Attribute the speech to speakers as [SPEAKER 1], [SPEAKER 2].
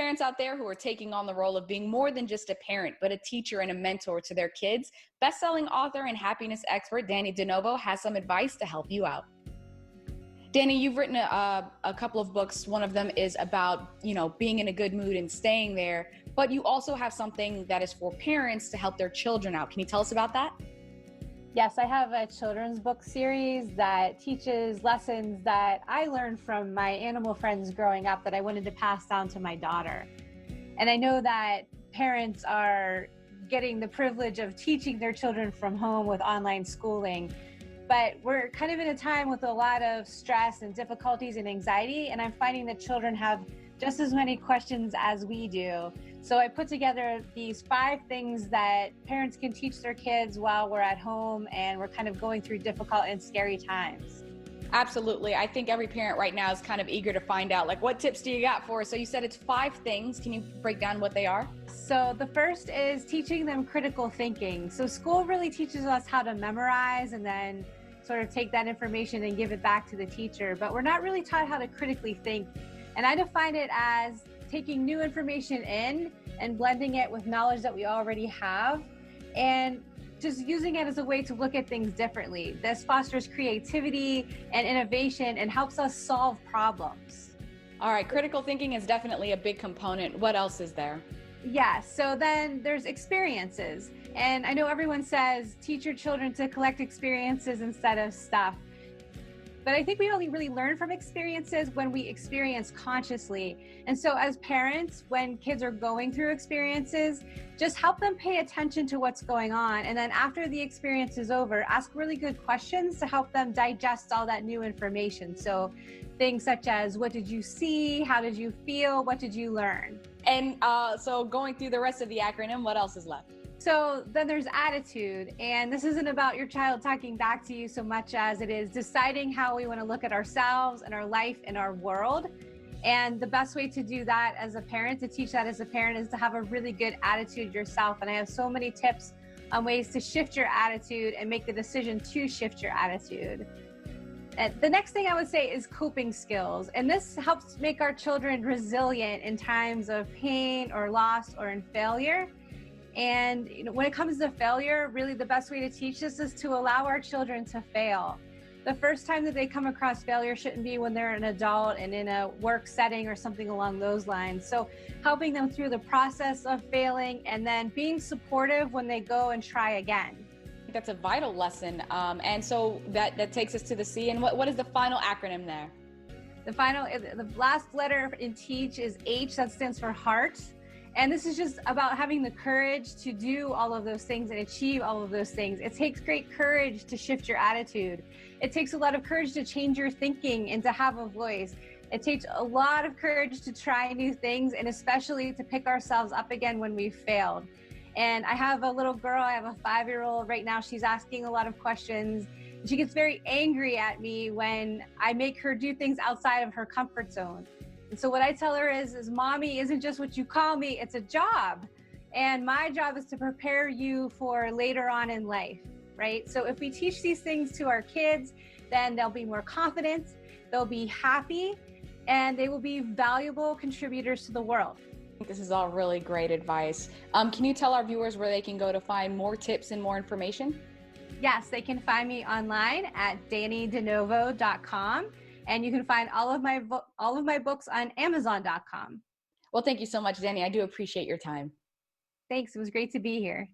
[SPEAKER 1] parents out there who are taking on the role of being more than just a parent, but a teacher and a mentor to their kids, best-selling author and happiness expert Dannie De Novo has some advice to help you out. Dannie, you've written a couple of books. One of them is about, being in a good mood and staying there, but you also have something that is for parents to help their children out. Can you tell us about that?
[SPEAKER 2] Yes, I have a children's book series that teaches lessons that I learned from my animal friends growing up that I wanted to pass down to my daughter. And I know that parents are getting the privilege of teaching their children from home with online schooling, but we're kind of in a time with a lot of stress and difficulties and anxiety, and I'm finding that children have just as many questions as we do. So I put together these 5 things that parents can teach their kids while we're at home and we're kind of going through difficult and scary times.
[SPEAKER 1] Absolutely. I think every parent right now is kind of eager to find out, what tips do you got for us? So you said it's 5 things. Can you break down what they are?
[SPEAKER 2] So the first is teaching them critical thinking. So school really teaches us how to memorize and then sort of take that information and give it back to the teacher, but we're not really taught how to critically think. And I define it as taking new information in and blending it with knowledge that we already have and just using it as a way to look at things differently. This fosters creativity and innovation and helps us solve problems.
[SPEAKER 1] All right, critical thinking is definitely a big component. What else is there?
[SPEAKER 2] Yeah, so then there's experiences. And I know everyone says teach your children to collect experiences instead of stuff. But I think we only really learn from experiences when we experience consciously. And so as parents, when kids are going through experiences, just help them pay attention to what's going on. And then after the experience is over, ask really good questions to help them digest all that new information. So things such as, what did you see? How did you feel? What did you learn?
[SPEAKER 1] And so going through the rest of the acronym, what else is left?
[SPEAKER 2] So then there's attitude, and this isn't about your child talking back to you so much as it is deciding how we want to look at ourselves and our life and our world. And the best way to do that as a parent, to teach that as a parent, is to have a really good attitude yourself. And I have so many tips on ways to shift your attitude and make the decision to shift your attitude. And the next thing I would say is coping skills. And this helps make our children resilient in times of pain or loss or in failure. And when it comes to failure, really the best way to teach this is to allow our children to fail. The first time that they come across failure shouldn't be when they're an adult and in a work setting or something along those lines. So helping them through the process of failing and then being supportive when they go and try again.
[SPEAKER 1] That's a vital lesson. And so that takes us to the C. And what is the final acronym there?
[SPEAKER 2] The last letter in teach is H, that stands for heart. And this is just about having the courage to do all of those things and achieve all of those things. It takes great courage to shift your attitude. It takes a lot of courage to change your thinking and to have a voice. It takes a lot of courage to try new things and especially to pick ourselves up again when we've failed. And I have a little girl, I have a 5-year-old right now. She's asking a lot of questions. She gets very angry at me when I make her do things outside of her comfort zone. And so what I tell her is mommy isn't just what you call me, it's a job. And my job is to prepare you for later on in life, right? So if we teach these things to our kids, then they'll be more confident, they'll be happy, and they will be valuable contributors to the world.
[SPEAKER 1] I think this is all really great advice. Can you tell our viewers where they can go to find more tips and more information?
[SPEAKER 2] Yes, they can find me online at DannieDeNovo.com. And you can find all of my books on Amazon.com.
[SPEAKER 1] Well, thank you so much, Dannie. I do appreciate your time.
[SPEAKER 2] Thanks. It was great to be here.